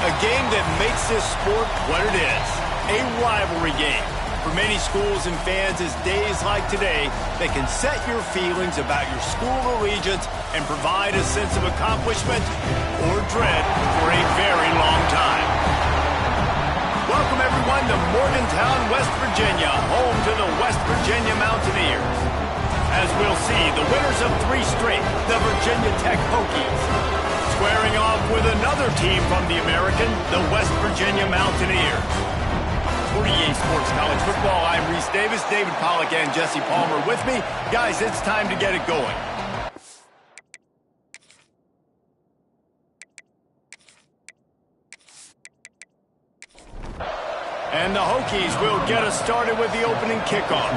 A game that makes this sport what it is, a rivalry game. For many schools and fans, it's days like today that can set your feelings about your school allegiance and provide a sense of accomplishment or dread for a very long time. Welcome, everyone, to Morgantown, West Virginia, home to the West Virginia Mountaineers. As we'll see, the winners of 3 straight, the Virginia Tech Hokies, squaring off with another team from the American, the West Virginia Mountaineers. For EA Sports College Football, I'm Reese Davis, David Pollack, and Jesse Palmer with me. Guys, it's time to get it going. And the Hokies will get us started with the opening kickoff.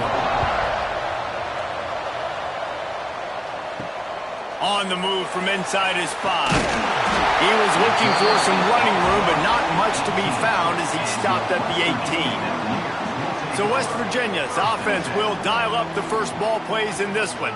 On the move from inside his 5. He was looking for some running room, but not much to be found as he stopped at the 18. So West Virginia's offense will dial up the first ball plays in this one.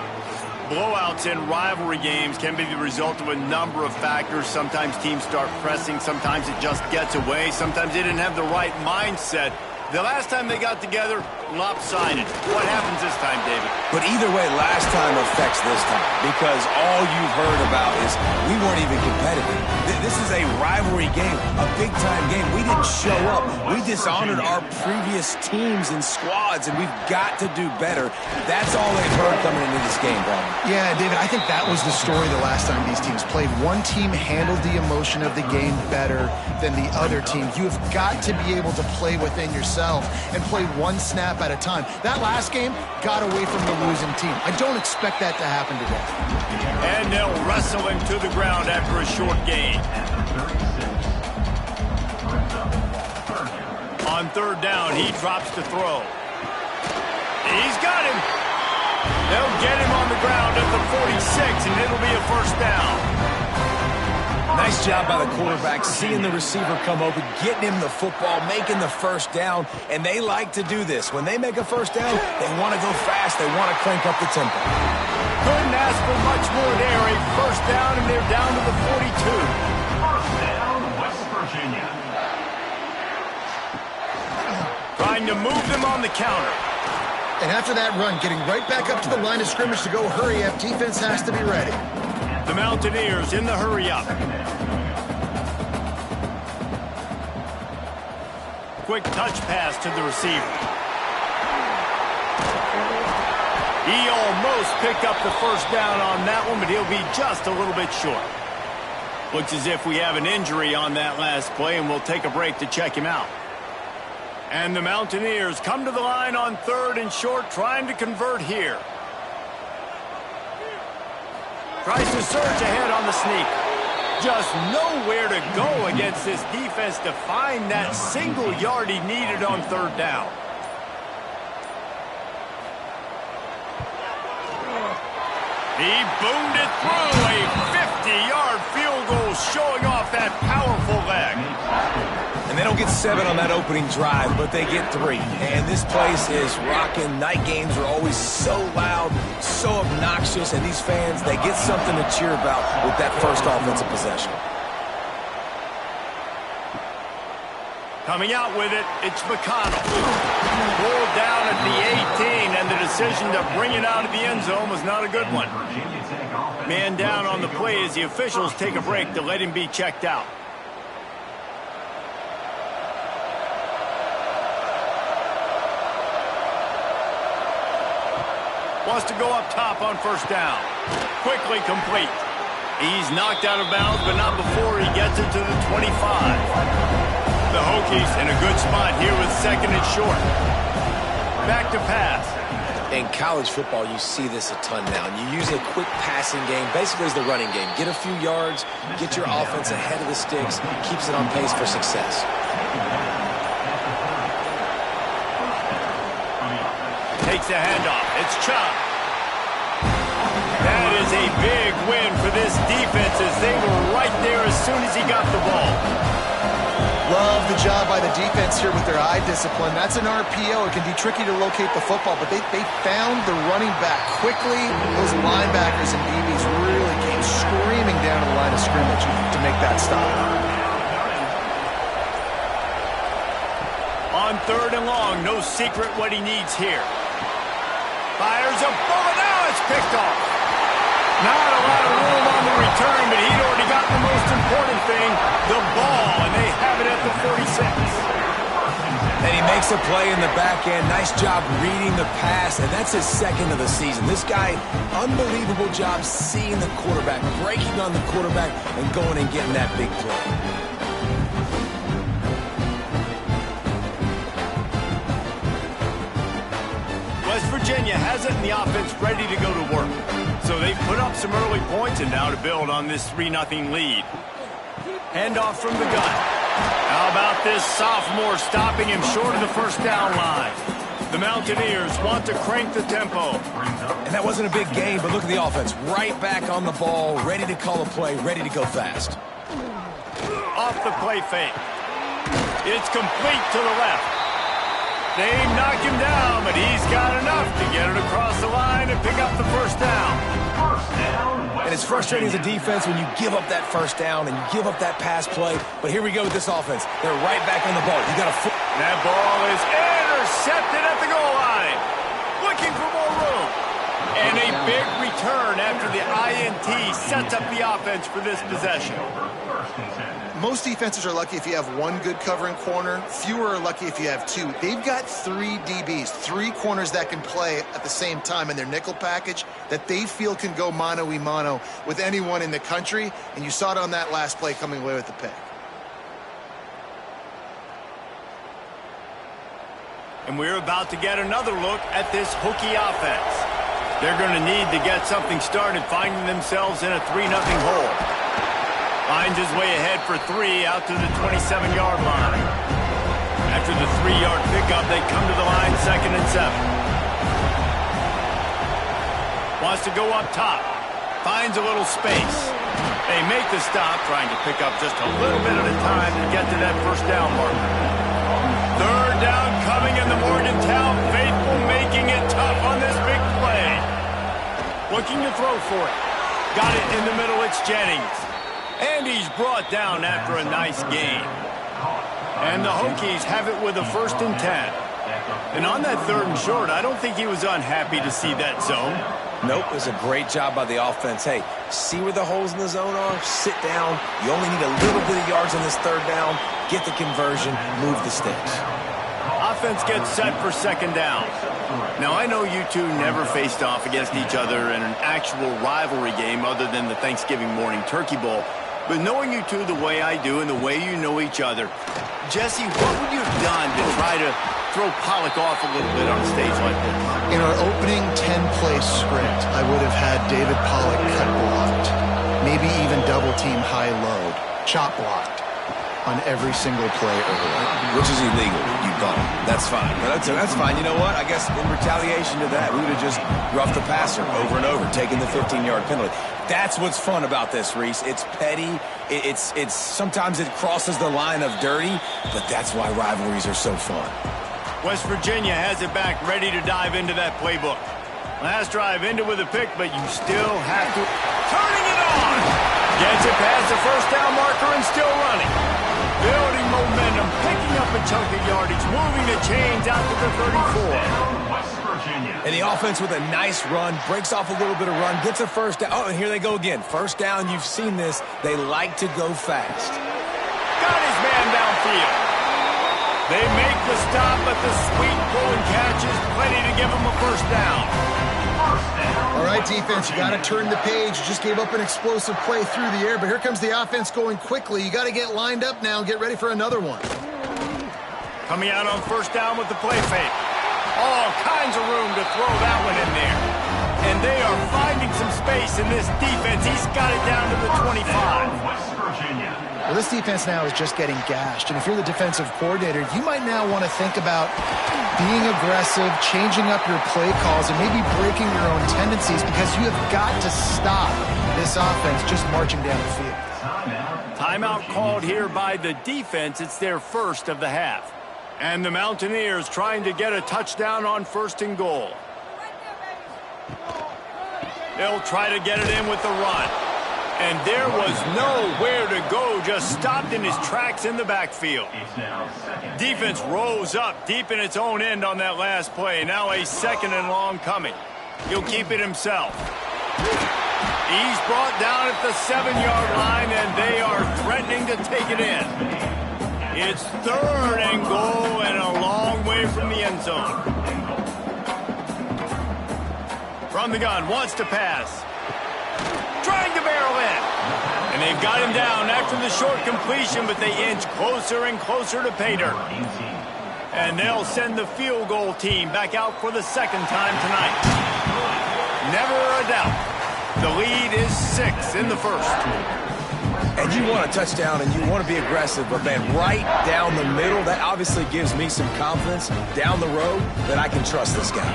Blowouts in rivalry games can be the result of a number of factors. Sometimes teams start pressing, sometimes it just gets away, sometimes they didn't have the right mindset. The last time they got together, lopsided. What happens this time, David? But either way, last time affects this time because all you've heard about is we weren't even competitive. This is a rivalry game, a big-time game. We didn't show up. We dishonored our previous teams and squads, and we've got to do better. That's all they've heard coming into this game, Brian. Yeah, David, I think that was the story the last time these teams played. One team handled the emotion of the game better than the other team. You have got to be able to play within yourself and play one snap at a time. That last game got away from the losing team. I don't expect that to happen today. And they'll wrestle him to the ground after a short gain. On 3rd down, he drops to throw. He's got him. They'll get him on the ground at the 46, and it'll be a first down. Nice job by the quarterback, seeing the receiver come open, getting him the football, making the first down, and they like to do this. When they make a first down, they want to go fast. They want to crank up the tempo. Couldn't ask for much more there. A first down, and they're down to the 42. First down, West Virginia. Trying to move them on the counter. And after that run, getting right back up to the line of scrimmage to go hurry up, defense has to be ready. The Mountaineers in the hurry-up. Quick touch pass to the receiver. He almost picked up the first down on that one, but he'll be just a little bit short. Looks as if we have an injury on that last play, and we'll take a break to check him out. And the Mountaineers come to the line on 3rd and short, trying to convert here. Tries to surge ahead on the sneak. Just nowhere to go against this defense to find that single yard he needed on 3rd down. He boomed it through. A 50-yard field goal showing off that powerful leg. And they don't get 7 on that opening drive, but they get 3. And this place is rocking. Night games are always so loud, so obnoxious, and these fans, they get something to cheer about with that first offensive possession. Coming out with it, it's McConnell. Pulled down at the 18, and the decision to bring it out of the end zone was not a good one. Man down on the play as the officials take a break to let him be checked out. Wants to go up top on first down. Quickly complete. He's knocked out of bounds, but not before he gets it to the 25. The Hokies in a good spot here with 2nd and short. Back to pass. In college football, you see this a ton now. And you use a quick passing game, basically as the running game. Get a few yards, get your offense ahead of the sticks, keeps it on pace for success. Takes a handoff. It's Chubb. That is a big win for this defense as they were right there as soon as he got the ball. Love the job by the defense here with their eye discipline. That's an RPO. It can be tricky to locate the football, but they found the running back quickly. Those linebackers and DBs really came screaming down to the line of scrimmage to make that stop. 3rd and long. No secret what he needs here. Fires a bullet. Now it's picked off. Not a lot of room on the return, but he'd already got the most important thing, the ball, and they have it at the 46. And he makes a play in the back end. Nice job reading the pass, and that's his 2nd of the season. This guy, unbelievable job seeing the quarterback, breaking on the quarterback, and going and getting that big play. West Virginia has it in the offense ready to go to work. So they've put up some early points and now to build on this 3-0 lead. Handoff from the gun. How about this sophomore stopping him short of the 1st down line? The Mountaineers want to crank the tempo. And that wasn't a big gain, but look at the offense. Right back on the ball, ready to call a play, ready to go fast. Off the play fake. It's complete to the left. They knock him down, but he's got enough to get it across the line and pick up the 1st down. And it's frustrating as a defense when you give up that 1st down and you give up that pass play. But here we go with this offense. They're right back on the ball. You got to. That ball is intercepted at the goal line. Looking for more room. And a big return after the INT sets up the offense for this possession. Most defenses are lucky if you have one good covering corner. Fewer are lucky if you have 2. They've got 3 DBs, 3 corners that can play at the same time in their nickel package that they feel can go mano-a-mano with anyone in the country. And you saw it on that last play coming away with the pick. And we're about to get another look at this Hokie offense. They're going to need to get something started, finding themselves in a 3-0 hole. Finds his way ahead for 3 out to the 27-yard line. After the 3-yard pickup, they come to the line 2nd and 7. Wants to go up top. Finds a little space. They make the stop, trying to pick up just a little bit at a time to get to that 1st down marker. 3rd down coming in the Morgantown faithful, making it tough on this big play. Looking to throw for it. Got it in the middle, it's Jennings. And he's brought down after a nice gain. And the Hokies have it with a 1st and 10. And on that 3rd and short, I don't think he was unhappy to see that zone. Nope, it was a great job by the offense. Hey, see where the holes in the zone are? Sit down. You only need a little bit of yards on this 3rd down. Get the conversion, move the sticks. Offense gets set for 2nd down. Now, I know you two never faced off against each other in an actual rivalry game other than the Thanksgiving morning Turkey Bowl. But knowing you two the way I do and the way you know each other, Jesse, what would you have done to try to throw Pollock off a little bit on a stage like this? In our opening 10-play script, I would have had David Pollock cut blocked, maybe even double-team high-load, chop blocked on every single play early. Which is illegal. You don't. That's fine. But that's fine. You know what? I guess in retaliation to that, we would have just roughed the passer over and over, taking the 15-yard penalty. That's what's fun about this, Reese. It's petty. It's sometimes it crosses the line of dirty, but that's why rivalries are so fun. West Virginia has it back, ready to dive into that playbook. Last drive, into with a pick, but you still have to. Turning it on! Gets it past the 1st down marker and still running. Building momentum, picking up a chunk of yardage, moving the chains out to the 34. And the offense with a nice run, breaks off a little bit of run, gets a 1st down. Oh, and here they go again. 1st down, you've seen this. They like to go fast. Got his man downfield. They make the stop, but the sweet pull and catch is plenty to give them a 1st down. All right, defense, you got to turn the page. You just gave up an explosive play through the air, but here comes the offense going quickly. You got to get lined up now and get ready for another one. Coming out on 1st down with the play fake. All kinds of room to throw that one in there. And they are finding some space in this defense. He's got it down to the 25. West Virginia. Well, this defense now is just getting gashed. And if you're the defensive coordinator, you might now want to think about being aggressive, changing up your play calls, and maybe breaking your own tendencies because you have got to stop this offense just marching down the field. Timeout called here by the defense. It's their 1st of the half. And the Mountaineers trying to get a touchdown on 1st and goal. They'll try to get it in with the run. And there was nowhere to go, just stopped in his tracks in the backfield. Defense rose up deep in its own end on that last play. Now a second and long coming. He'll keep it himself. He's brought down at the 7-yard line, and they are threatening to take it in. It's 3rd and goal and a long way from the end zone. From the gun, wants to pass. Trying to barrel in. And they've got him down after the short completion, but they inch closer and closer to pay dirt. And they'll send the field goal team back out for the second time tonight. Never a doubt. The lead is 6 in the first. And you want a touchdown and you want to be aggressive, but man, right down the middle, that obviously gives me some confidence down the road that I can trust this guy.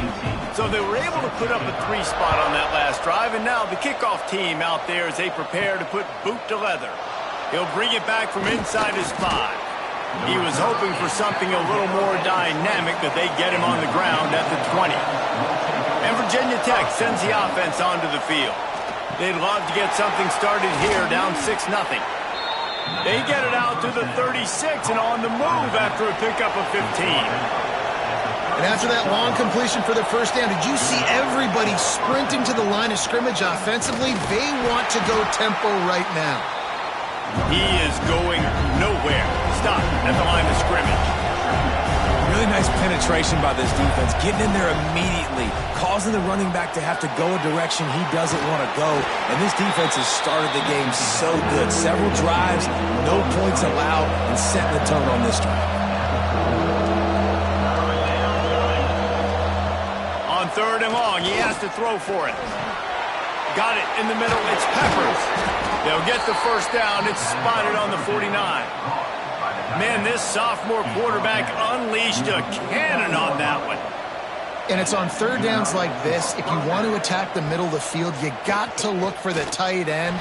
So they were able to put up a 3 spot on that last drive, and now the kickoff team out there as they prepare to put boot to leather. He'll bring it back from inside his 5. He was hoping for something a little more dynamic, but they get him on the ground at the 20. And Virginia Tech sends the offense onto the field. They'd love to get something started here, down 6-0. They get it out to the 36 and on the move after a pickup of 15. And after that long completion for the first down, did you see everybody sprinting to the line of scrimmage offensively? They want to go tempo right now. He is going nowhere. Stop at the line of scrimmage. Really nice penetration by this defense, getting in there immediately, causing the running back to have to go a direction he doesn't want to go. And this defense has started the game so good. Several drives, no points allowed, and setting the tone on this drive. On 3rd and long, he has to throw for it. Got it in the middle. It's Peppers. They'll get the first down. It's spotted on the 49. Man, this sophomore quarterback unleashed a cannon on that one. And it's on 3rd downs like this. If you want to attack the middle of the field, you got to look for the tight end.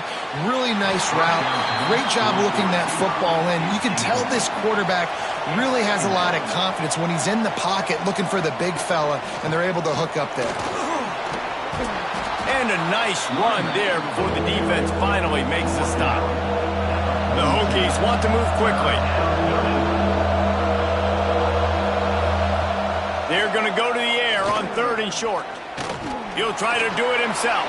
Really nice route. Great job looking that football in. You can tell this quarterback really has a lot of confidence when he's in the pocket looking for the big fella, and they're able to hook up there. And a nice run there before the defense finally makes the stop. The Hokies want to move quickly. They're going to go to the air on 3rd and short. He'll try to do it himself.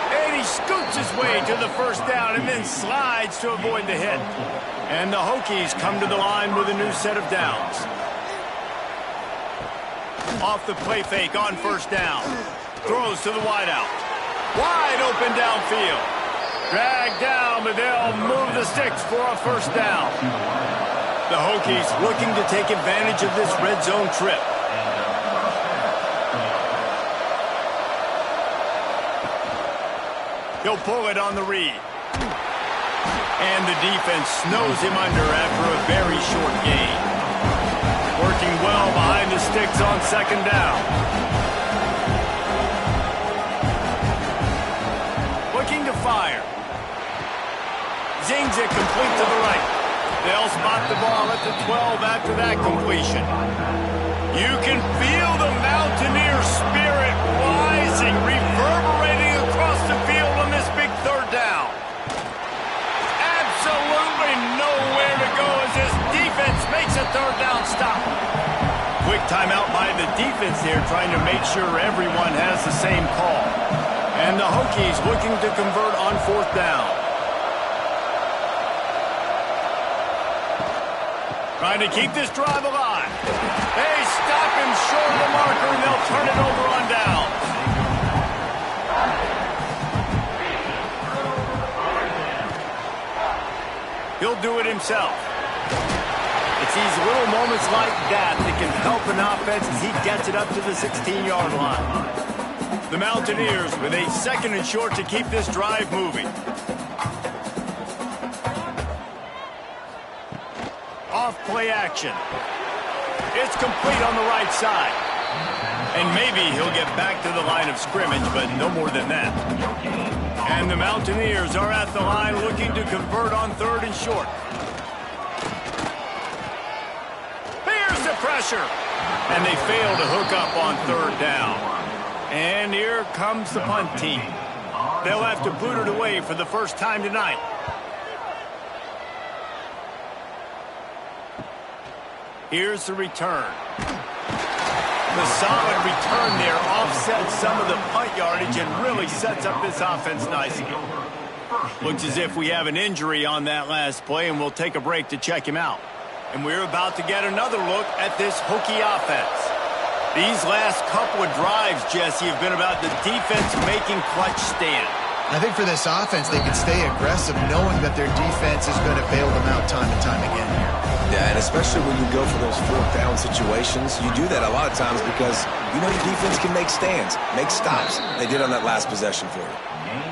And he scoots his way to the first down and then slides to avoid the hit. And the Hokies come to the line with a new set of downs. Off the play fake on 1st down. Throws to the wideout. Wide open downfield. Dragged down, but they'll move the sticks for a 1st down. The Hokies looking to take advantage of this red zone trip. He'll pull it on the read. And the defense snows him under after a very short gain. Working well behind the sticks on 2nd down. Looking to fire. Zings it complete to the right. They'll spot the ball at the 12 after that completion. You can feel the Mountaineer spirit rising, reverberating across the field on this big 3rd down. Absolutely nowhere to go as this defense makes a 3rd down stop. Quick timeout by the defense here, trying to make sure everyone has the same call. And the Hokies looking to convert on 4th down. Trying to keep this drive alive. They stop him short of the marker, and they'll turn it over on down. He'll do it himself. It's these little moments like that that can help an offense as he gets it up to the 16-yard line. The Mountaineers with a 2nd and short to keep this drive moving. Off play action. It's complete on the right side. And maybe he'll get back to the line of scrimmage, but no more than that. And the Mountaineers are at the line looking to convert on 3rd and short. Here's the pressure. And they fail to hook up on 3rd down. And here comes the punt team. They'll have to boot it away for the first time tonight. Here's the return. The solid return there offsets some of the punt yardage and really sets up this offense nicely. Looks as if we have an injury on that last play, and we'll take a break to check him out. And we're about to get another look at this Hokie offense. These last couple of drives, Jesse, have been about the defense making clutch stand. I think for this offense, they can stay aggressive knowing that their defense is going to bail them out time and time again here. Yeah, and especially when you go for those fourth down situations, you do that a lot of times because you know your defense can make stands, make stops. They did on that last possession for you.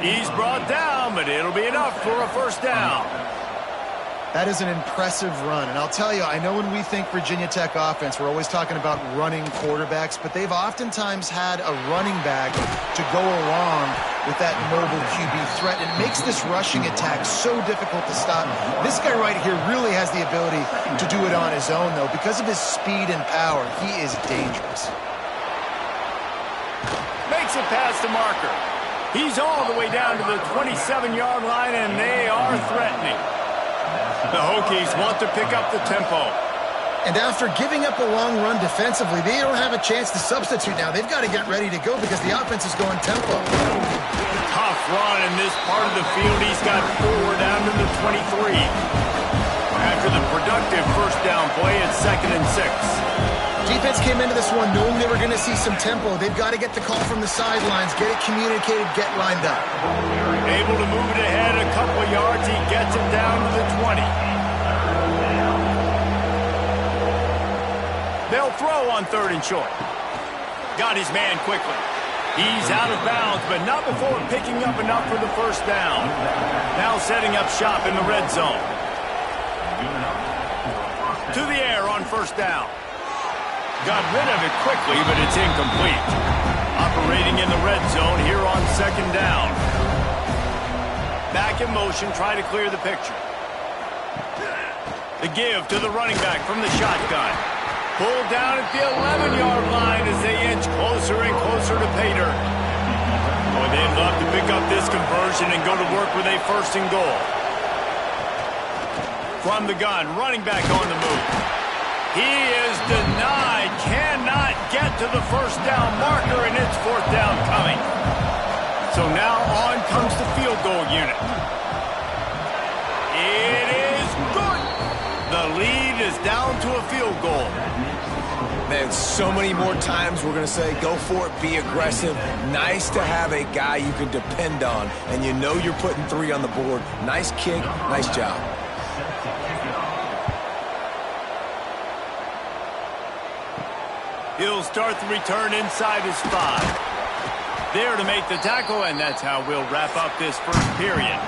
He's brought down, but it'll be enough for a first down. That is an impressive run. And I'll tell you, I know when we think Virginia Tech offense, we're always talking about running quarterbacks, but they've oftentimes had a running back to go along with that mobile QB threat. It makes this rushing attack so difficult to stop. This guy right here really has the ability to do it on his own, though. Because of his speed and power, he is dangerous. Makes it past the marker. He's all the way down to the 27-yard line, and they are threatening. The Hokies want to pick up the tempo. And after giving up a long run defensively, they don't have a chance to substitute now. They've got to get ready to go because the offense is going tempo. Tough run in this part of the field. He's got 4 down to the 23. After the productive first down play, it's 2nd and 6. Defense came into this one knowing they were going to see some tempo. They've got to get the call from the sidelines, get it communicated, get lined up. Able to move it ahead a couple of yards. He gets it down to the 20. They'll throw on 3rd and short. Got his man quickly. He's out of bounds, but not before picking up enough for the first down. Now setting up shop in the red zone. To the air on first down. Got rid of it quickly, but it's incomplete. Operating in the red zone here on 2nd down. Back in motion, try to clear the picture. The give to the running back from the shotgun. Pulled down at the 11-yard line as they inch closer and closer to pay dirt. Boy, they'd love to pick up this conversion and go to work with a 1st and goal. From the gun, running back on the move. He is denied, cannot get to the first down marker, and it's 4th down coming. So now on comes the field goal unit. It is good. The lead is down to a field goal. Man, so many more times we're going to say, go for it, be aggressive. Nice to have a guy you can depend on, and you know you're putting 3 on the board. Nice kick, nice job. He'll start the return inside his 5. There to make the tackle, and that's how we'll wrap up this first period.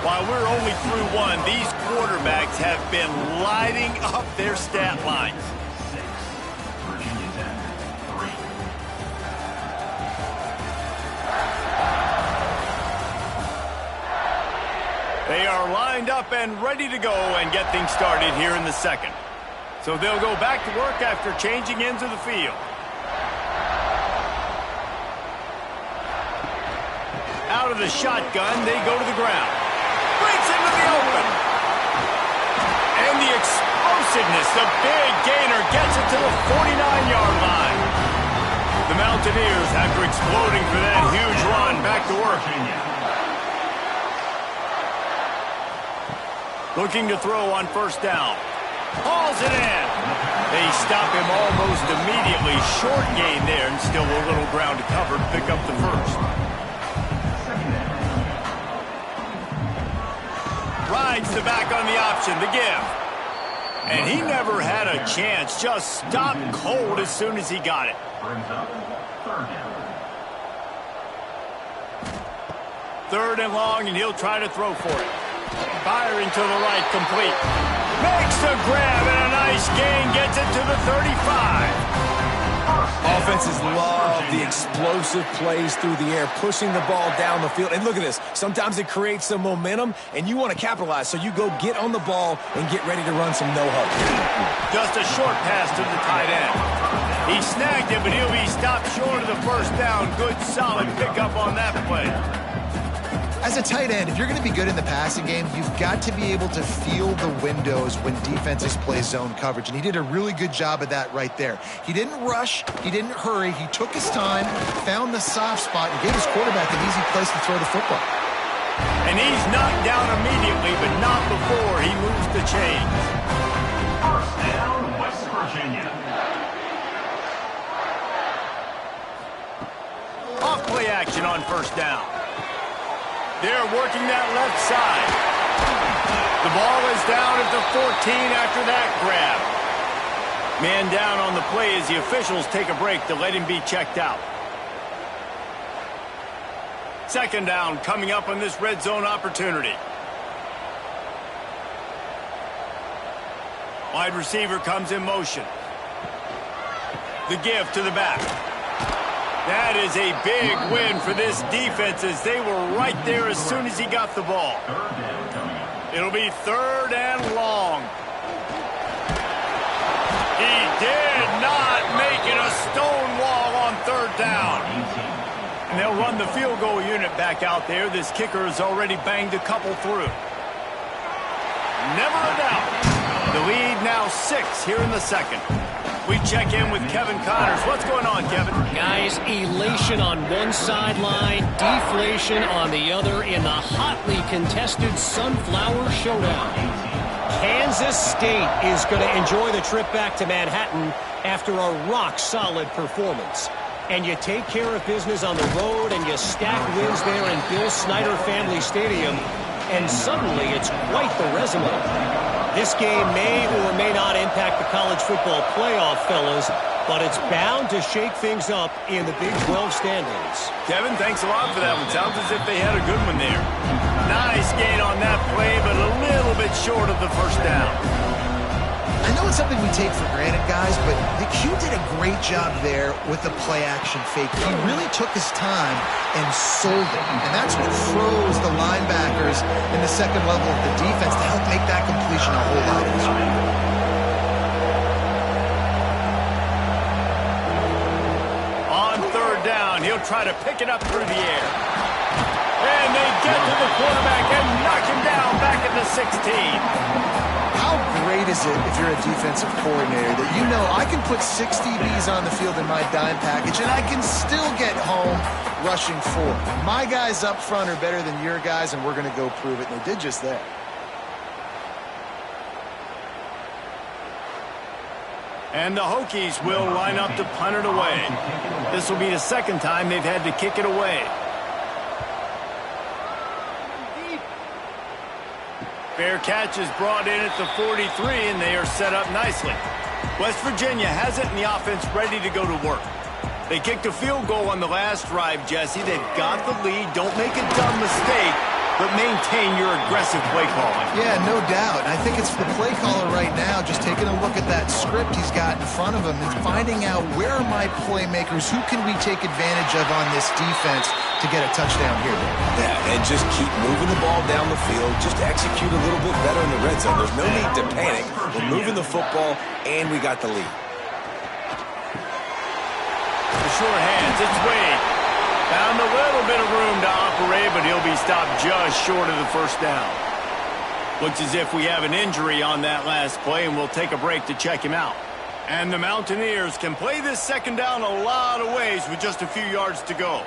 While we're only through 1, these quarterbacks have been lighting up their stat lines. They are lined up and ready to go and get things started here in the 2nd. So they'll go back to work after changing into the field. Out of the shotgun, they go to the ground. Breaks into the open. And the explosiveness, the big gainer gets it to the 49-yard line. The Mountaineers, after exploding for that huge run, back to work. Looking to throw on first down. Hauls it in. They stop him almost immediately. Short gain there, and still a little ground to cover to pick up the first. Rides the back on the option, the give. And he never had a chance. Just stopped cold as soon as he got it. Third and long, and he'll try to throw for it. Firing to the right, complete. Makes the grab, and a nice gain gets it to the 35. Offenses love the explosive plays through the air, pushing the ball down the field. And look at this. Sometimes it creates some momentum, and you want to capitalize. So you go get on the ball and get ready to run some no-huddle. Just a short pass to the tight end. He snagged it, but he'll be stopped short of the first down. Good, solid pickup on that play. As a tight end, if you're going to be good in the passing game, you've got to be able to feel the windows when defenses play zone coverage, and he did a really good job of that right there. He didn't rush, he didn't hurry, he took his time, found the soft spot, and gave his quarterback an easy place to throw the football. And he's knocked down immediately, but not before he moves the chains. First down, West Virginia. Off play action on first down. They're working that left side. The ball is down at the 14 after that grab. Man down on the play as the officials take a break to let him be checked out. Second down coming up on this red zone opportunity. Wide receiver comes in motion. The give to the back. That is a big win for this defense as they were right there as soon as he got the ball. It'll be third and long. He did not make it a stone wall on third down. And they'll run the field goal unit back out there. This kicker has already banged a couple through. Never a doubt. The lead now 6 here in the second. We check in with Kevin Connors. What's going on, Kevin? Guys, elation on one sideline, deflation on the other in the hotly contested Sunflower Showdown. Kansas State is going to enjoy the trip back to Manhattan after a rock-solid performance. And you take care of business on the road and you stack wins there in Bill Snyder Family Stadium, and suddenly it's quite the resume. This game may or may not impact the college football playoff, fellas, but it's bound to shake things up in the Big 12 standings. Kevin, thanks a lot for that one. Sounds as if they had a good one there. Nice gain on that play, but a little bit short of the first down. I know it's something we take for granted, guys, but Q did a great job there with the play-action fake. He really took his time and sold it, and that's what froze the linebackers in the second level of the defense to help make that completion a whole lot easier. On third down, he'll try to pick it up through the air. And they get to the quarterback and knock him down back at the 16. How great is it if you're a defensive coordinator that you know I can put 6 DBs on the field in my dime package and I can still get home rushing 4. My guys up front are better than your guys, and we're going to go prove it. And they did just that. And the Hokies will line up to punt it away. This will be the second time they've had to kick it away. Fair catch is brought in at the 43, and they are set up nicely. West Virginia has it, and the offense ready to go to work. They kicked a field goal on the last drive, Jesse. They've got the lead. Don't make a dumb mistake, but maintain your aggressive play calling. Yeah, no doubt. I think it's the play caller right now just taking a look at that script he's got in front of him and finding out where are my playmakers, who can we take advantage of on this defense to get a touchdown here. Yeah, and just keep moving the ball down the field. Just execute a little bit better in the red zone. There's no need to panic. We're moving the football, and we got the lead. The short hands, it's Wade. Found a little bit of room to operate, but he'll be stopped just short of the first down. Looks as if we have an injury on that last play, and we'll take a break to check him out. And the Mountaineers can play this second down a lot of ways with just a few yards to go.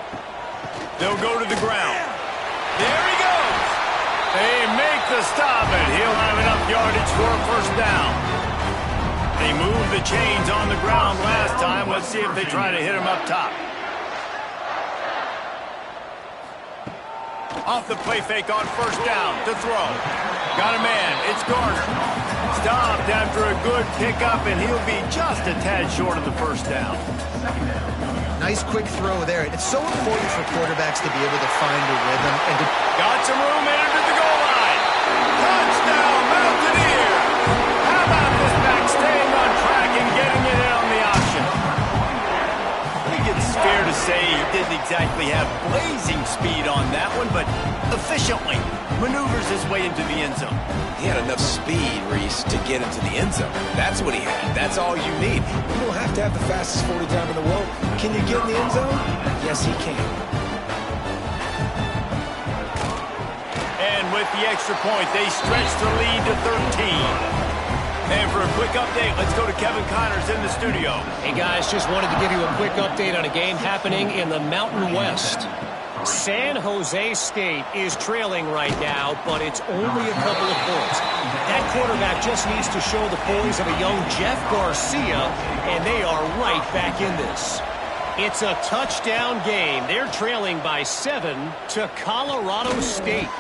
They'll go to the ground. There he goes. They make the stop, and he'll have enough yardage for a first down. They moved the chains on the ground last time. Let's see if they try to hit him up top. Off the play fake on first down to throw. Got a man. It's Garner. Stopped after a good pickup, and he'll be just a tad short of the first down. Nice quick throw there. It's so important for quarterbacks to be able to find a rhythm. And to got some room, entered to the goal line. Touchdown, Mountaineers. How about this back staying on track and getting it in on the option? I think it's fair to say he didn't exactly have blazing speed on that one, but efficiently maneuvers his way into the end zone. He had enough speed, Reese, to get into the end zone. That's what he had. That's all you need. You don't have to have the fastest 40 time in the world. Can you get in the end zone? Yes, he can. with the extra point. They stretch the lead to 13. And for a quick update, let's go to Kevin Connors in the studio. Hey, guys, just wanted to give you a quick update on a game happening in the Mountain West. San Jose State is trailing right now, but it's only a couple of points. That quarterback just needs to show the poise of a young Jeff Garcia, and they are right back in this. It's a touchdown game. They're trailing by 7 to Colorado State.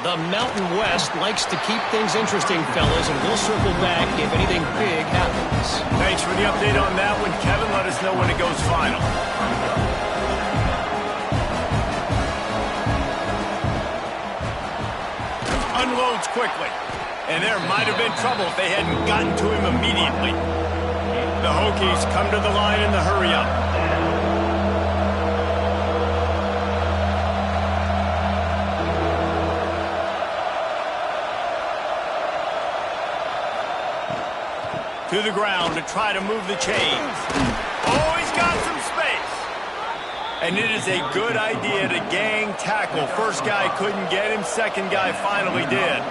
The Mountain West likes to keep things interesting, fellas, and we'll circle back if anything big happens. Thanks for the update on that one, Kevin. Let us know when it goes final. Unloads quickly. And there might have been trouble if they hadn't gotten to him immediately. The Hokies come to the line in the hurry-up. To the ground to try to move the chains. Oh, he's got some space. And it is a good idea to gang tackle. First guy couldn't get him. Second guy finally did.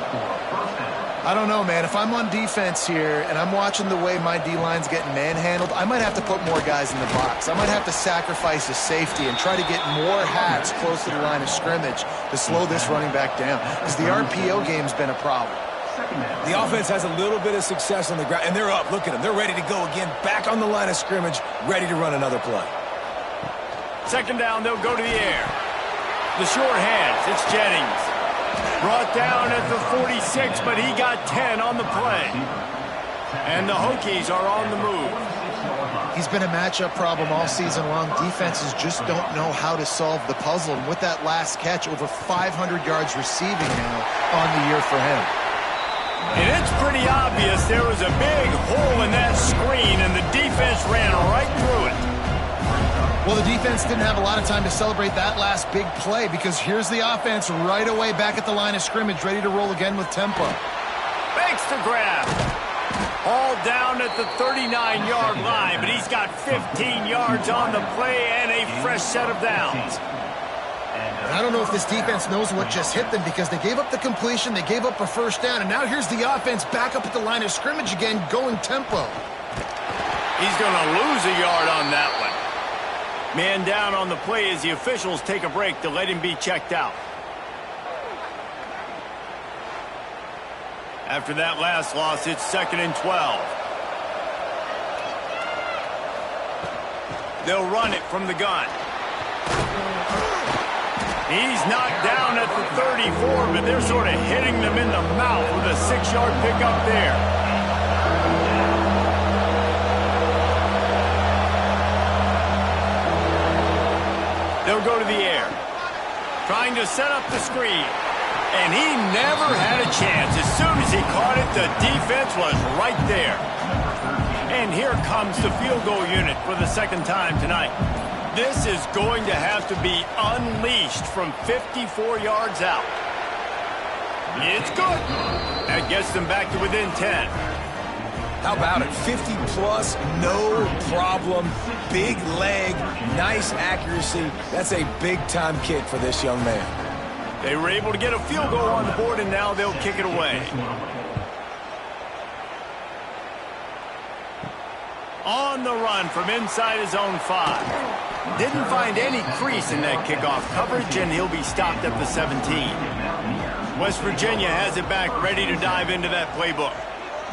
I don't know, man. If I'm on defense here and I'm watching the way my D-line's getting manhandled, I might have to put more guys in the box. I might have to sacrifice a safety and try to get more hats close to the line of scrimmage to slow this running back down. Because the RPO game's been a problem. The offense has a little bit of success on the ground, and they're up. Look at them. They're ready to go again, back on the line of scrimmage, ready to run another play. Second down, they'll go to the air. The short hands, it's Jennings. Brought down at the 46, but he got 10 on the play. And the Hokies are on the move. He's been a matchup problem all season long. Defenses just don't know how to solve the puzzle. And with that last catch, over 500 yards receiving now on the year for him. And it's pretty obvious there was a big hole in that screen, and the defense ran right through it. Well, the defense didn't have a lot of time to celebrate that last big play because here's the offense right away back at the line of scrimmage, ready to roll again with tempo. Fakes the grab. All down at the 39-yard line, but he's got 15 yards on the play and a fresh set of downs. And I don't know if this defense knows what just hit them because they gave up the completion, they gave up a first down, and now here's the offense back up at the line of scrimmage again, going tempo. He's going to lose a yard on that one. Man down on the play as the officials take a break to let him be checked out. After that last loss, it's 2nd and 12. They'll run it from the gun. He's knocked down at the 34, but they're sort of hitting them in the mouth with a 6-yard pickup there. They'll go to the air. Trying to set up the screen. And he never had a chance. As soon as he caught it, the defense was right there. And here comes the field goal unit for the second time tonight. This is going to have to be unleashed from 54 yards out. It's good. That gets them back to within 10. How about it? 50-plus, no problem. Big leg, nice accuracy. That's a big-time kick for this young man. They were able to get a field goal on the board, and now they'll kick it away. On the run from inside his own 5. Didn't find any crease in that kickoff coverage, and he'll be stopped at the 17. West Virginia has it back, ready to dive into that playbook.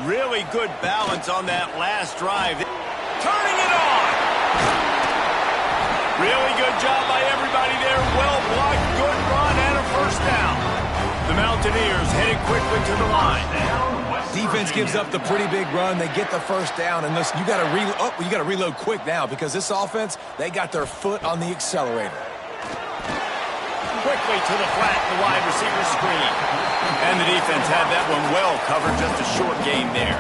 Really good balance on that last drive. Turning it on! Really good job by everybody there. Well blocked, good run, and a first down. The Mountaineers headed quickly to the line. Defense gives up the pretty big run. They get the first down, and listen, you got to reload quick now because this offense, they got their foot on the accelerator. Quickly to the flat, the wide receiver screen. And the defense had that one well covered, just a short game there.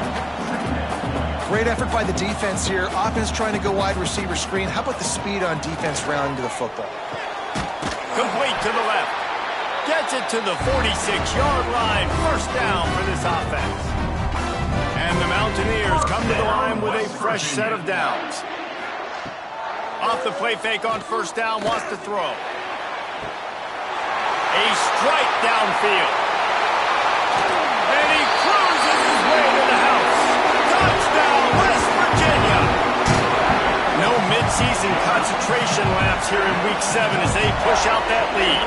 Great effort by the defense here. Offense trying to go wide receiver screen. How about the speed on defense rounding to the football? Complete to the left. Gets it to the 46-yard line. First down for this offense. And the Mountaineers come to the line with a fresh set of downs. Off the play fake on first down, wants to throw. A strike downfield. preseason concentration laps here in Week 7 as they push out that lead.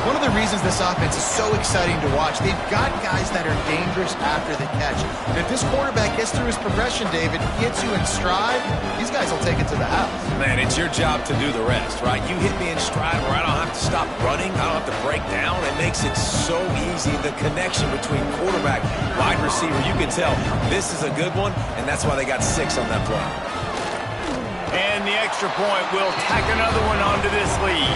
One of the reasons this offense is so exciting to watch, they've got guys that are dangerous after the catch. And if this quarterback gets through his progression, David, gets you in stride, these guys will take it to the house. Man, it's your job to do the rest, right? You hit me in stride where I don't have to stop running. I don't have to break down. It makes it so easy. The connection between quarterback, wide receiver, you can tell this is a good one, and that's why they got 6 on that play. And the extra point will tack another one onto this lead.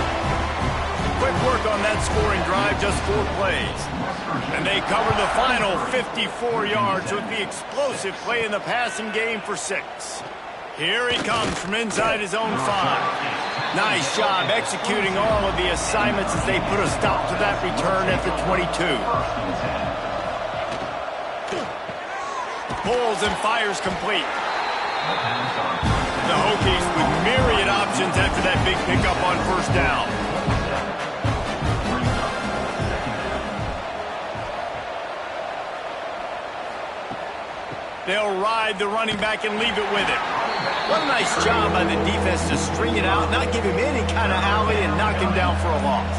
Quick work on that scoring drive, just 4 plays. And they cover the final 54 yards with the explosive play in the passing game for 6. Here he comes from inside his own 5. Nice job executing all of the assignments as they put a stop to that return at the 22. Pulls and fires complete. The Hokies with myriad options after that big pickup on first down. They'll ride the running back and leave it with him. What a nice job by the defense to string it out, not give him any kind of alley, and knock him down for a loss.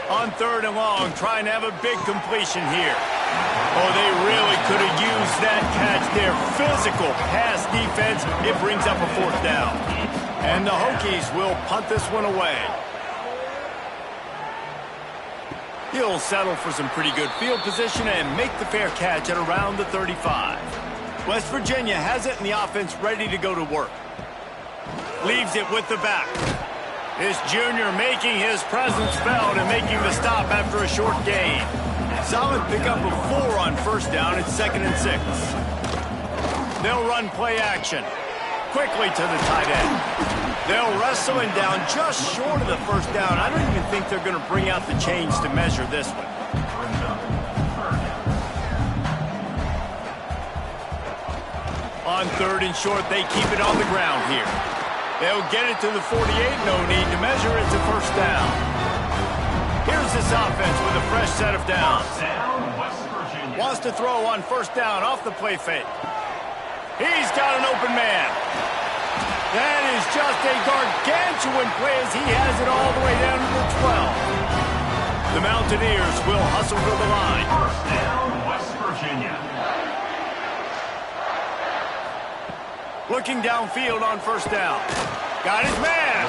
On 3rd and long, trying to have a big completion here. Oh, they really could have used that catch there. Physical pass defense. It brings up a 4th down. And the Hokies will punt this one away. He'll settle for some pretty good field position and make the fair catch at around the 35. West Virginia has it and the offense ready to go to work. Leaves it with the back. This junior making his presence felt and making the stop after a short gain. Solid pickup of 4 on first down. It's 2nd and 6. They'll run play action. Quickly to the tight end. They'll wrestle him down just short of the first down. I don't even think they're going to bring out the chains to measure this one. On 3rd and short, they keep it on the ground here. They'll get it to the 48. No need to measure. It's a first down. Here's this offense with a fresh set of downs. Wants to throw on first down off the play fake. He's got an open man. That is just a gargantuan play as he has it all the way down to the 12. The Mountaineers will hustle to the line. First down, West Virginia. Looking downfield on first down. Got his man.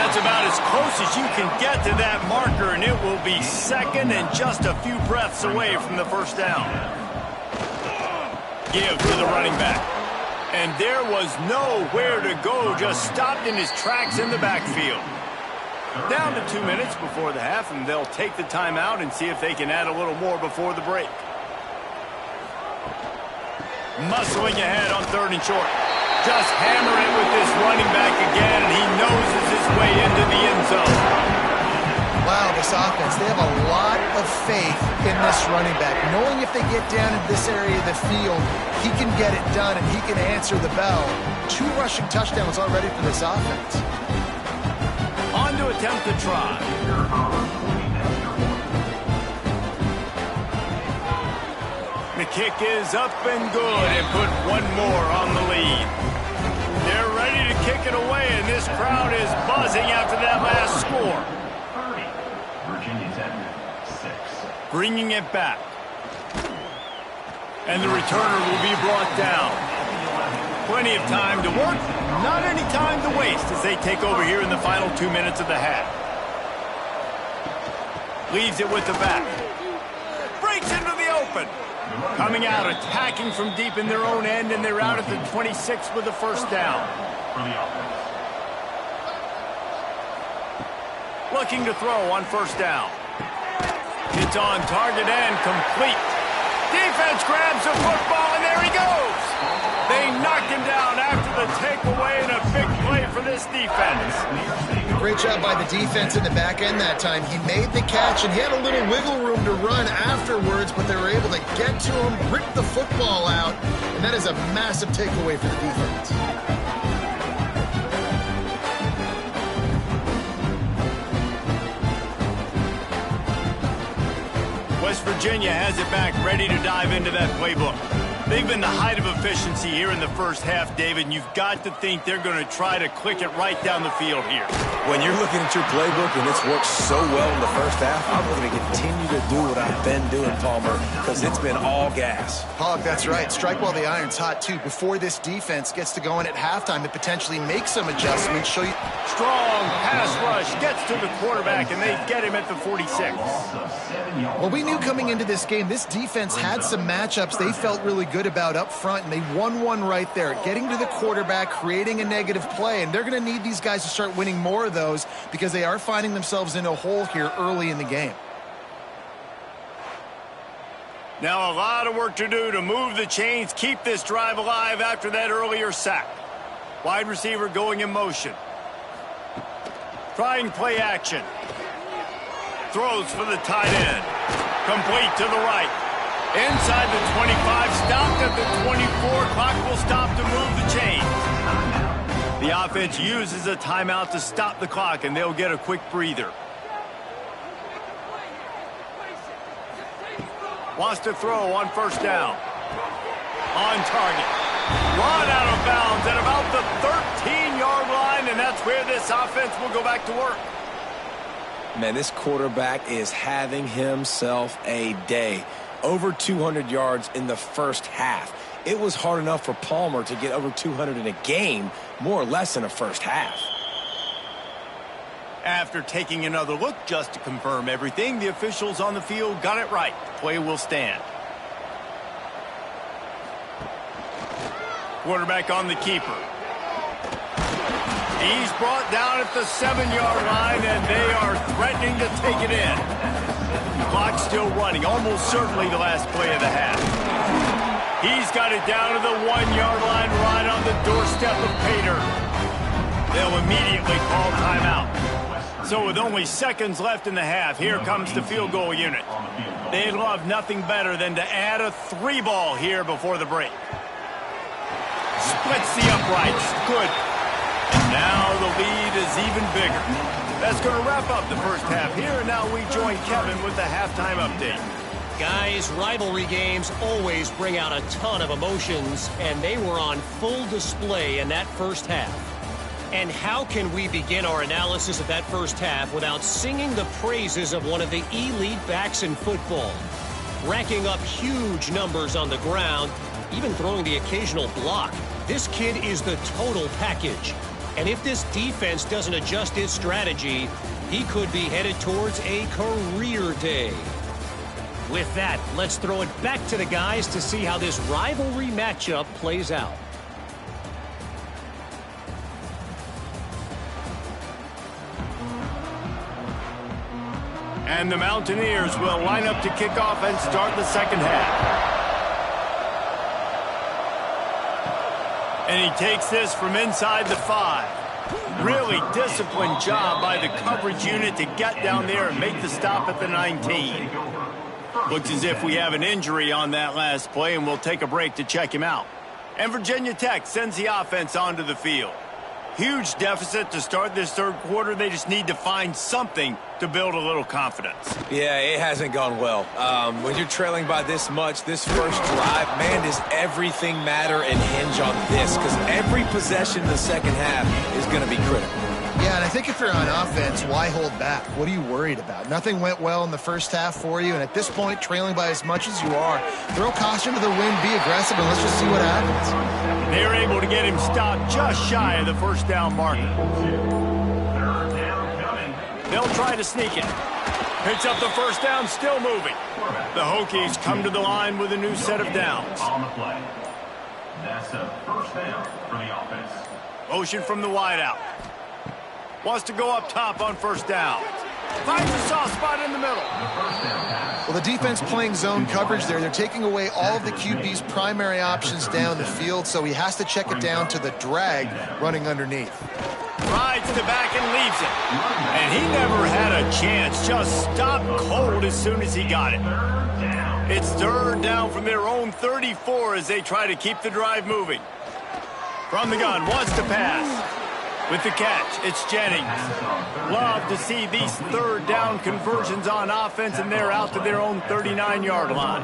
That's about as close as you can get to that marker, and it will be 2nd and just a few breaths away from the first down. Give to the running back. And there was nowhere to go, just stopped in his tracks in the backfield. Down to 2 minutes before the half, and they'll take the timeout and see if they can add a little more before the break. Muscling ahead on 3rd and short. Just hammer it with this running back again, and he noses his way into the end zone. Wow, this offense, they have a lot of faith in this running back. Knowing if they get down in this area of the field, he can get it done and he can answer the bell. 2 rushing touchdowns already for this offense. On to attempt the try. The kick is up and good and put 1 more on the lead. They're ready to kick it away, and this crowd is buzzing after that last score. Virginia Tech, 6. Bringing it back. And the returner will be brought down. Plenty of time to work, not any time to waste as they take over here in the final 2 minutes of the half. Leaves it with the back. Breaks into the open. Coming out, attacking from deep in their own end, and they're out at the 26 with the first down. For the offense. Looking to throw on first down. It's on target and complete. Defense grabs the football, and there he goes. They knocked him down after the takeaway, and a big play for this defense. Great job by the defense in the back end that time. He made the catch, and he had a little wiggle room to run afterwards, but they were able to get to him, rip the football out, and that is a massive takeaway for the defense. West Virginia has it back, ready to dive into that playbook. They've been the height of efficiency here in the first half, David, and you've got to think they're going to try to click it right down the field here. When you're looking at your playbook and it's worked so well in the first half, I'm going to continue to do what I've been doing, Palmer, because it's been all gas. Hog, that's right. Strike while the iron's hot, too. Before this defense gets to going at halftime, it potentially makes some adjustments. Show you strong pass rush gets to the quarterback, and they get him at the 46. Well, we knew coming into this game, this defense had some matchups they felt really good about up front, and they won one right there, getting to the quarterback, creating a negative play, and they're going to need these guys to start winning more of those because they are finding themselves in a hole here early in the game. Now a lot of work to do to move the chains, keep this drive alive after that earlier sack. Wide receiver going in motion. Trying play action. Throws for the tight end. Complete to the right. Inside the 25, stopped at the 24. Clock will stop to move the chains. The offense uses a timeout to stop the clock, and they'll get a quick breather. Wants to throw on first down. On target. Run out of bounds at about the 13-yard line, and that's where this offense will go back to work. Man, this quarterback is having himself a day. Over 200 yards in the first half. It was hard enough for Palmer to get over 200 in a game, more or less in a first half. After taking another look just to confirm everything, the officials on the field got it right. The play will stand. Quarterback on the keeper. He's brought down at the 7-yard line, and they are threatening to take it in. Clock still running, almost certainly the last play of the half. He's got it down to the 1-yard line, right on the doorstep of Pater. They'll immediately call timeout. So with only seconds left in the half, here comes the field goal unit. They'd love nothing better than to add a 3-ball here before the break. Splits the uprights. Good. And now the lead is even bigger. That's going to wrap up the first half here, and now we join Kevin with the halftime update. Guys, rivalry games always bring out a ton of emotions, and they were on full display in that first half. And how can we begin our analysis of that first half without singing the praises of one of the elite backs in football? Racking up huge numbers on the ground, even throwing the occasional block. This kid is the total package. And if this defense doesn't adjust its strategy, he could be headed towards a career day. With that, let's throw it back to the guys to see how this rivalry matchup plays out. And the Mountaineers will line up to kick off and start the second half. And he takes this from inside the 5. Really disciplined job by the coverage unit to get down there and make the stop at the 19. Looks as if we have an injury on that last play, and we'll take a break to check him out. And Virginia Tech sends the offense onto the field. Huge deficit to start this third quarter. They just need to find something to build a little confidence. Yeah, it hasn't gone well. When you're trailing by this much, this first drive, man, does everything matter and hinge on this? Because every possession in the second half is going to be critical. Yeah, and I think if you're on offense, why hold back? What are you worried about? Nothing went well in the first half for you, and at this point, trailing by as much as you are, throw caution to the wind, be aggressive, and let's just see what happens. They're able to get him stopped just shy of the first down marker. They'll try to sneak it. Picks up the first down, still moving. The Hokies come to the line with a new set of downs. On the play. That's a first down for the offense. Motion from the wideout. Wants to go up top on first down. Finds a soft spot in the middle. Well, the defense playing zone coverage there. They're taking away all of the QB's primary options down the field, so he has to check it down to the drag running underneath. Rides the back and leaves it. And he never had a chance. Just stopped cold as soon as he got it. It's third down from their own 34 as they try to keep the drive moving. From the gun, wants to pass. With the catch, it's Jennings. Love to see these third down conversions on offense, and they're out to their own 39-yard line.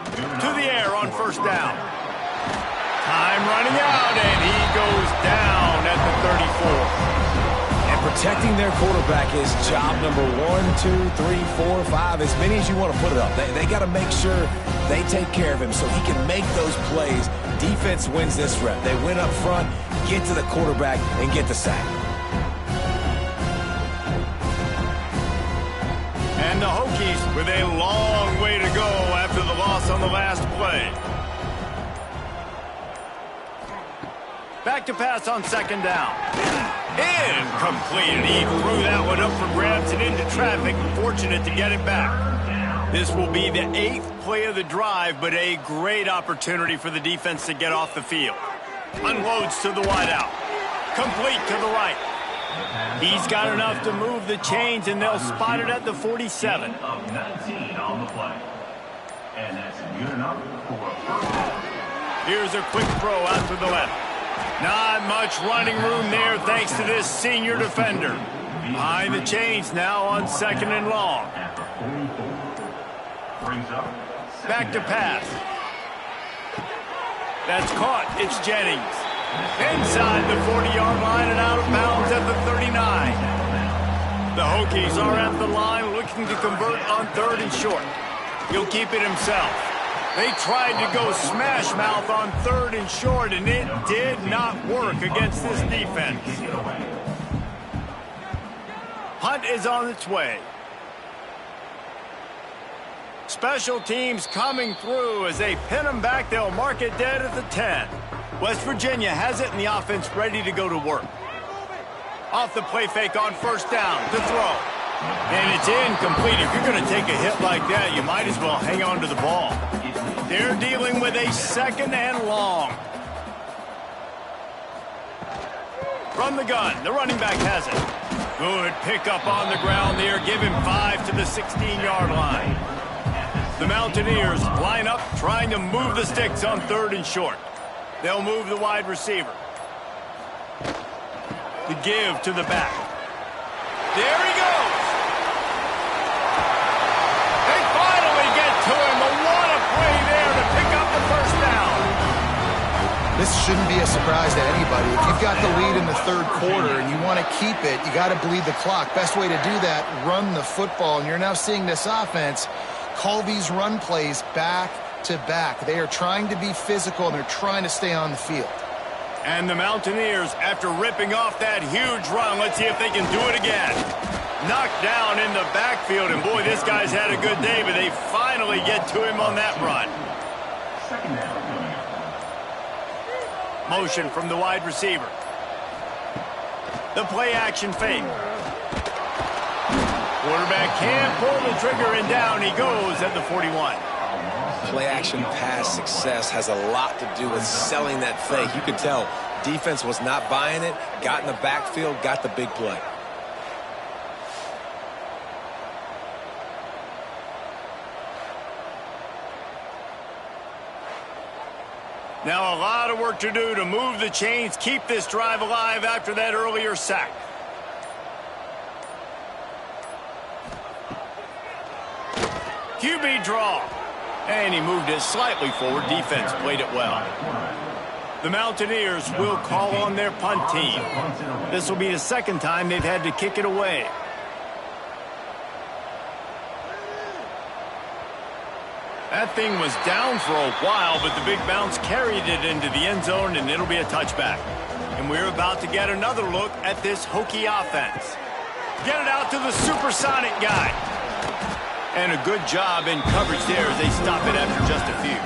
To the air on first down. Time running out, and he goes down at the 34. And protecting their quarterback is job number 1, 2, 3, 4, 5, as many as you want to put it up. They got to make sure they take care of him so he can make those plays. Defense wins this rep. They win up front, get to the quarterback, and get the sack. And the Hokies with a long way to go after the loss on the last play. Back to pass on second down. Incomplete. He threw that one up for grabs and into traffic. Fortunate to get it back. This will be the 8th play of the drive, but a great opportunity for the defense to get off the field. Unloads to the wideout. Complete to the right. He's got enough to move the chains, and they'll spot it at the 47. Of 19 on the play. And that's good enough for a first down. Here's a quick throw out to the left. Not much running room there thanks to this senior defender. Behind the chains now on second and long. At the 44. Brings up Back to pass. That's caught. It's Jennings. Inside the 40-yard line and out of bounds at the 39. The Hokies are at the line looking to convert on third and short. He'll keep it himself. They tried to go smash mouth on third and short, and it did not work against this defense. Punt is on its way. Special teams coming through as they pin them back. They'll mark it dead at the 10. West Virginia has it, and the offense ready to go to work. Off the play fake on first down to throw. And it's incomplete. If you're going to take a hit like that, you might as well hang on to the ball. They're dealing with a second and long. From the gun, the running back has it. Good pickup on the ground there. Give him 5 to the 16-yard line. The Mountaineers line up trying to move the sticks on third and short. They'll move the wide receiver. The give to the back. There he goes. They finally get to him. What a play there to pick up the first down. This shouldn't be a surprise to anybody. If you've got the lead in the third quarter and you want to keep it, you got to bleed the clock. Best way to do that, run the football. And you're now seeing this offense call these run plays back to back. They are trying to be physical, and they're trying to stay on the field. And the Mountaineers, after ripping off that huge run, let's see if they can do it again. Knocked down in the backfield, and boy, this guy's had a good day, but they finally get to him on that run. Second down. Motion from the wide receiver. The play action fake. Quarterback can't pull the trigger, and down he goes at the 41. Play action pass success has a lot to do with selling that fake. You could tell defense was not buying it, got in the backfield, got the big play. Now a lot of work to do to move the chains, keep this drive alive after that earlier sack. QB draw. And he moved it slightly forward. Defense played it well. The Mountaineers will call on their punt team. This will be the second time they've had to kick it away. That thing was down for a while, but the big bounce carried it into the end zone, and it'll be a touchback. And we're about to get another look at this Hokie offense. Get it out to the supersonic guy. And a good job in coverage there as they stop it after just a few.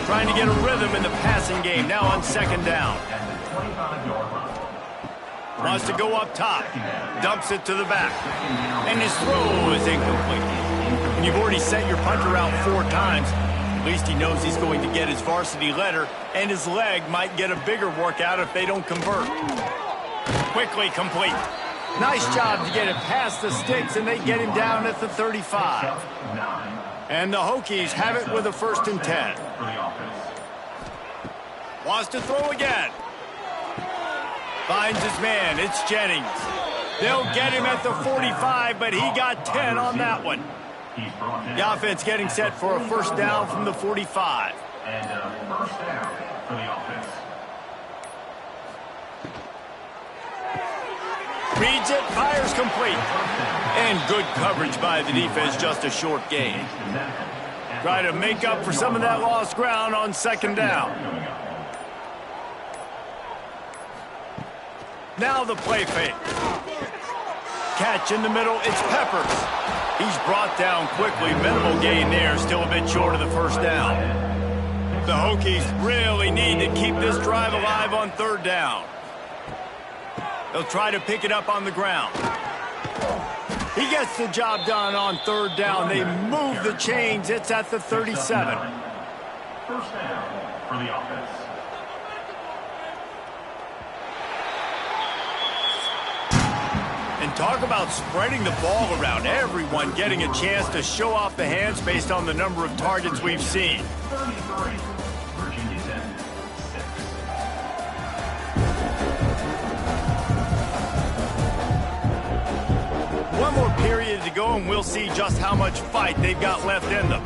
Trying to get a rhythm in the passing game now on second down. Wants to go up top. Dumps it to the back. And his throw is incomplete. And you've already sent your punter out 4 times. At least he knows he's going to get his varsity letter, and his leg might get a bigger workout if they don't convert. Quickly complete. Nice job to get it past the sticks, and they get him down at the 35. And the Hokies have it with a 1st and 10. Wants to throw again. Finds his man. It's Jennings. They'll get him at the 45, but he got 10 on that one. He's brought down. The offense getting set for a first down from the 45. And a first down for the offense. Reads it, fires complete. And good coverage by the defense, just a short gain. Try to make up for some of that lost ground on second down. Now the play fake. Catch in the middle, it's Peppers. He's brought down quickly, minimal gain there, still a bit short of the first down. The Hokies really need to keep this drive alive on third down. They'll try to pick it up on the ground. He gets the job done on third down. They move the chains. It's at the 37. First down for the offense. And talk about spreading the ball around. Everyone getting a chance to show off the hands based on the number of targets we've seen. 33. Virginia Tech, 6. One more period to go, and we'll see just how much fight they've got left in them.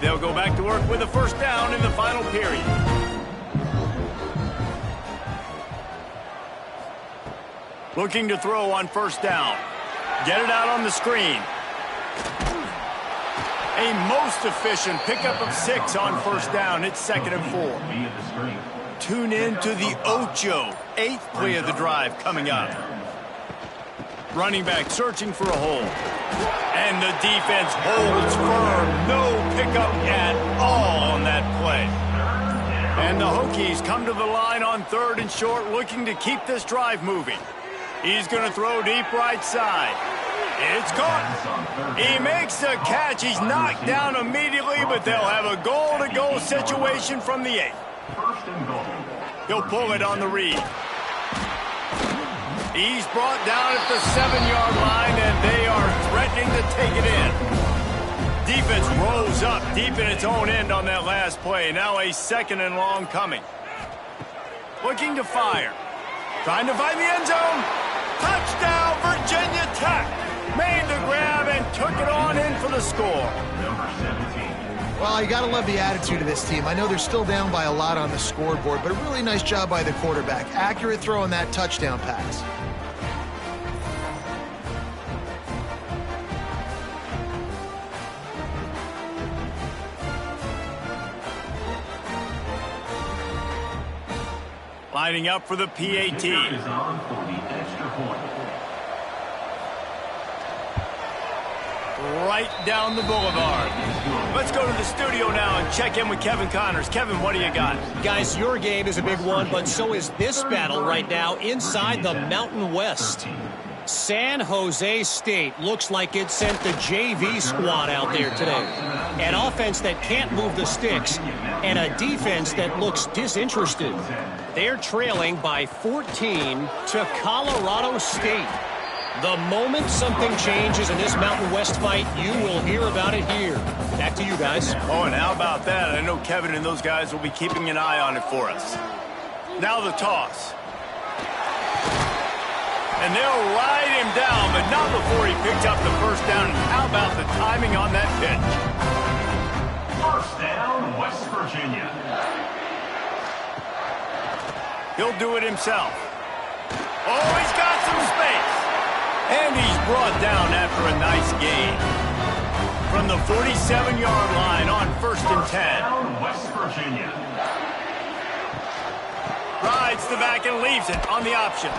They'll go back to work with a first down in the final period. Looking to throw on first down. Get it out on the screen. A most efficient pickup of 6 on first down. It's 2nd and 4. Tune in to the Ocho. 8th play of the drive coming up. Running back searching for a hole. And the defense holds firm. No pickup at all on that play. And the Hokies come to the line on 3rd and short, looking to keep this drive moving. He's going to throw deep right side. It's caught. He makes the catch. He's knocked down immediately, but they'll have a goal-to-go situation from the 8. First and goal. He'll pull it on the read. He's brought down at the 7-yard line, and they are threatening to take it in. Defense rolls up deep in its own end on that last play. Now a 2nd and long coming. Looking to fire. Trying to find the end zone. Touchdown, Virginia Tech. Made the grab and took it on in for the score. Number 17. Well, you got to love the attitude of this team. I know they're still down by a lot on the scoreboard, but a really nice job by the quarterback. Accurate throw on that touchdown pass. Lining up for the PAT. Is on for the extra point. Right down the boulevard. Let's go to the studio now and check in with Kevin Connors. Kevin, what do you got? Guys, your game is a big one, but so is this battle right now inside the Mountain West. San Jose State looks like it sent the JV squad out there today. An offense that can't move the sticks and a defense that looks disinterested. They're trailing by 14 to Colorado State. The moment something changes in this Mountain West fight, you will hear about it here. Back to you guys. Oh, and how about that? I know Kevin and those guys will be keeping an eye on it for us. Now the toss. And they'll ride him down, but not before he picks up the first down. And how about the timing on that pitch? First down, West Virginia. He'll do it himself. Oh, he's got some space. And he's brought down after a nice gain. From the 47-yard line on 1st and 10. Down, West Virginia. Rides the back and leaves it on the option.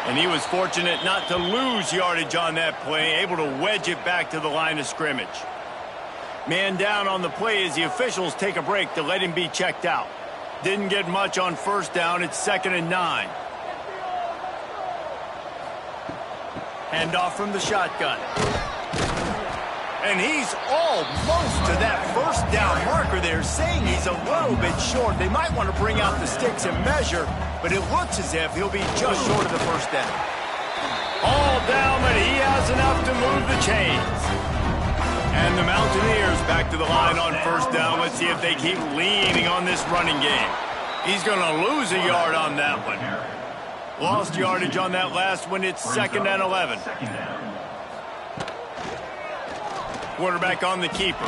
And he was fortunate not to lose yardage on that play, able to wedge it back to the line of scrimmage. Man down on the play as the officials take a break to let him be checked out. Didn't get much on first down. It's 2nd and 9. Handoff from the shotgun. And he's almost to that first down marker there, saying he's a little bit short. They might want to bring out the sticks and measure, but it looks as if he'll be just short of the first down. All down, but he has enough to move the chains. And the Mountaineers back to the line on first down. Let's see if they keep leaning on this running game. He's going to lose a yard on that one. Lost yardage on that last one. It's 2nd and 11. Quarterback on the keeper.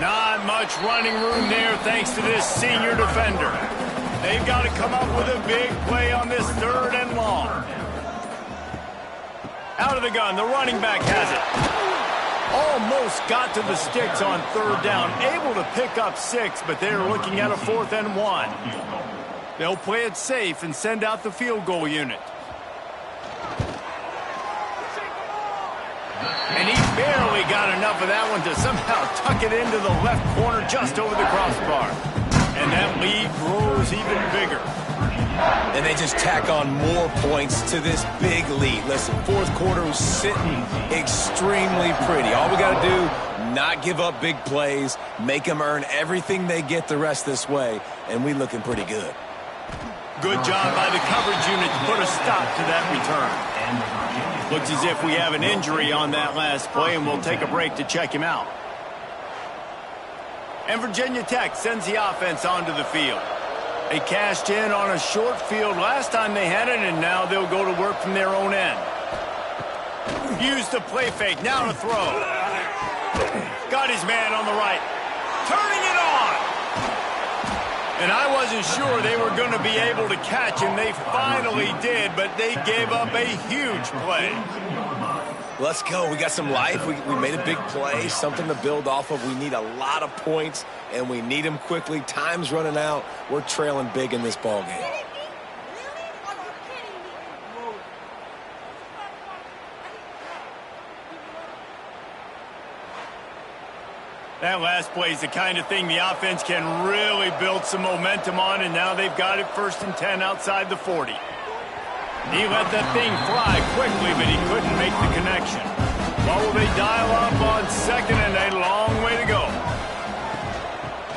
Not much running room there thanks to this senior defender. They've got to come up with a big play on this 3rd and long. Out of the gun, the running back has it. Almost got to the sticks on 3rd down. Able to pick up 6, but they're looking at a 4th and 1. They'll play it safe and send out the field goal unit. And he barely got enough of that one to somehow tuck it into the left corner just over the crossbar. And that lead grows even bigger. And they just tack on more points to this big lead. Listen, 4th quarter was sitting extremely pretty. All we got to do, not give up big plays, make them earn everything they get the rest this way, and we looking pretty good. Good job by the coverage unit to put a stop to that return. Looks as if we have an injury on that last play, and we'll take a break to check him out. And Virginia Tech sends the offense onto the field. They cashed in on a short field last time they had it, and now they'll go to work from their own end. Use the play fake, now to throw. Got his man on the right. Turning it on! And I wasn't sure they were going to be able to catch him. They finally did, but they gave up a huge play. Let's go. We got some life. We made a big play, something to build off of. We need a lot of points, and we need them quickly. Time's running out. We're trailing big in this ball game. That last play is the kind of thing the offense can really build some momentum on, and now they've got it 1st and 10 outside the 40. He let that thing fly quickly, but he couldn't make the connection. What will they dial up on 2nd and a long way to go?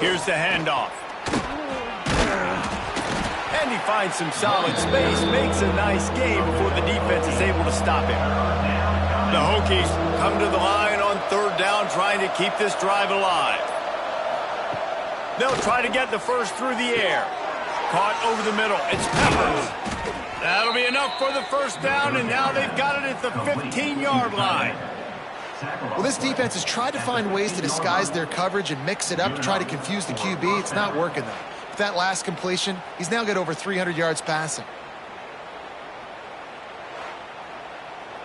Here's the handoff. And he finds some solid space, makes a nice game before the defense is able to stop him. The Hokies come to the line on 3rd down, trying to keep this drive alive. They'll try to get the first through the air. Caught over the middle. It's Peppers. That'll be enough for the 1st down, and now they've got it at the 15-yard line. Well, this defense has tried to find ways to disguise their coverage and mix it up to try to confuse the QB. It's not working, though. With that last completion, he's now got over 300 yards passing.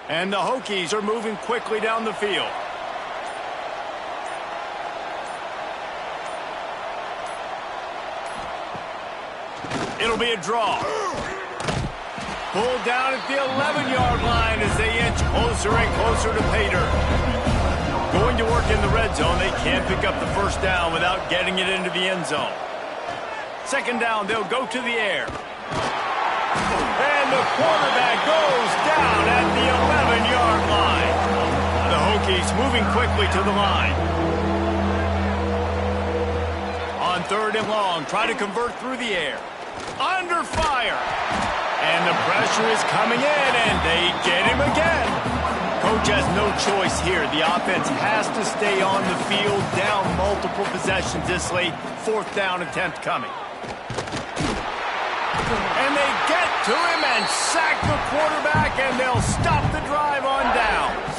And the Hokies are moving quickly down the field. It'll be a draw. Pulled down at the 11-yard line as they inch closer and closer to pay dirt. Going to work in the red zone. They can't pick up the 1st down without getting it into the end zone. 2nd down, they'll go to the air. And the quarterback goes down at the 11-yard line. The Hokies moving quickly to the line. On 3rd and long, try to convert through the air. Under fire. And the pressure is coming in, and they get him again. Coach has no choice here. The offense has to stay on the field, down multiple possessions this late. 4th down attempt coming. And they get to him and sack the quarterback, and they'll stop the drive on downs.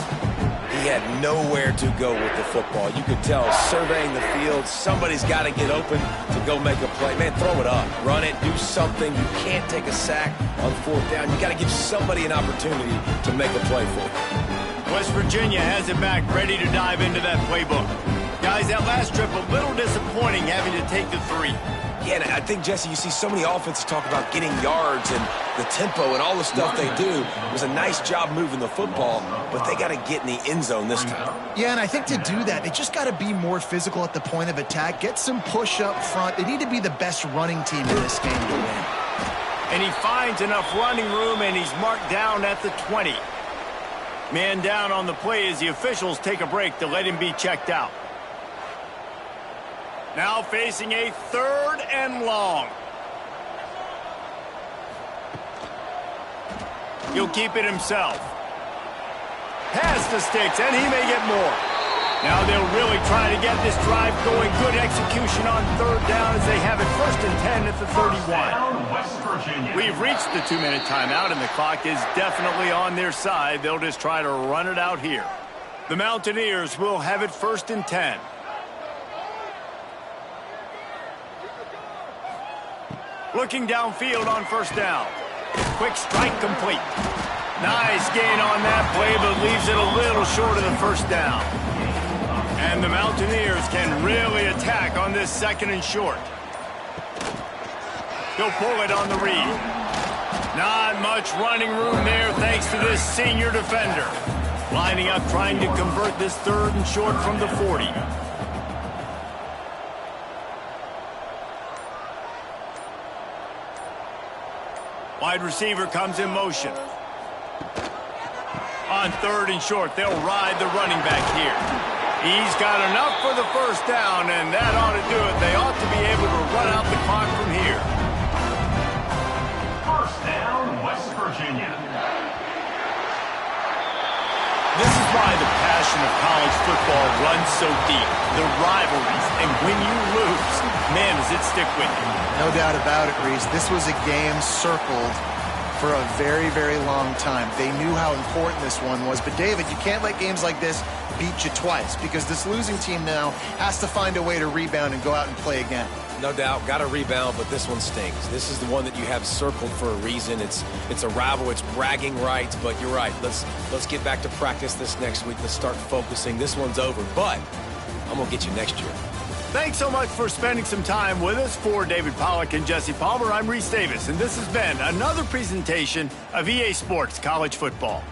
He had nowhere to go with the football. You could tell, surveying the field, somebody's got to get open to go make a play. Man, throw it up. Run it. Do something. You can't take a sack on 4th down. You got to give somebody an opportunity to make a play for it. West Virginia has it back, ready to dive into that playbook. Guys, that last trip, a little disappointing having to take the 3. Yeah, and I think, Jesse, you see so many offenses talk about getting yards and the tempo and all the stuff they do. It was a nice job moving the football, but they got to get in the end zone this time. Yeah, and I think to do that, they just got to be more physical at the point of attack, get some push up front. They need to be the best running team in this game to win. And he finds enough running room, and he's marked down at the 20. Man down on the play as the officials take a break to let him be checked out. Now facing a 3rd and long. He'll keep it himself. Pass the sticks, and he may get more. Now they'll really try to get this drive going. Good execution on 3rd down as they have it 1st and 10 at the 31. We've reached the 2-minute timeout, and the clock is definitely on their side. They'll just try to run it out here. The Mountaineers will have it 1st and 10. Looking downfield on 1st down. Quick strike complete. Nice gain on that play, but leaves it a little short of the 1st down. And the Mountaineers can really attack on this 2nd and short. He'll pull it on the read. Not much running room there thanks to this senior defender. Lining up trying to convert this 3rd and short from the 40. Wide receiver comes in motion. On 3rd and short, they'll ride the running back here. He's got enough for the 1st down, and that ought to do it. They ought to be able to run out the clock from here. 1st down, West Virginia. This is why the passion of college football runs so deep. The rivalries, and when you lose, man, does it stick with you. No doubt about it, Reese. This was a game circled for a very, very long time. They knew how important this one was. But, David, you can't let games like this beat you twice because this losing team now has to find a way to rebound and go out and play again. No doubt, got to rebound, but this one stings. This is the one that you have circled for a reason. It's a rival, it's bragging rights, but you're right. Let's get back to practice this next week. Let's start focusing. This one's over, but I'm going to get you next year. Thanks so much for spending some time with us. For David Pollack and Jesse Palmer, I'm Reese Davis, and this has been another presentation of EA Sports College Football.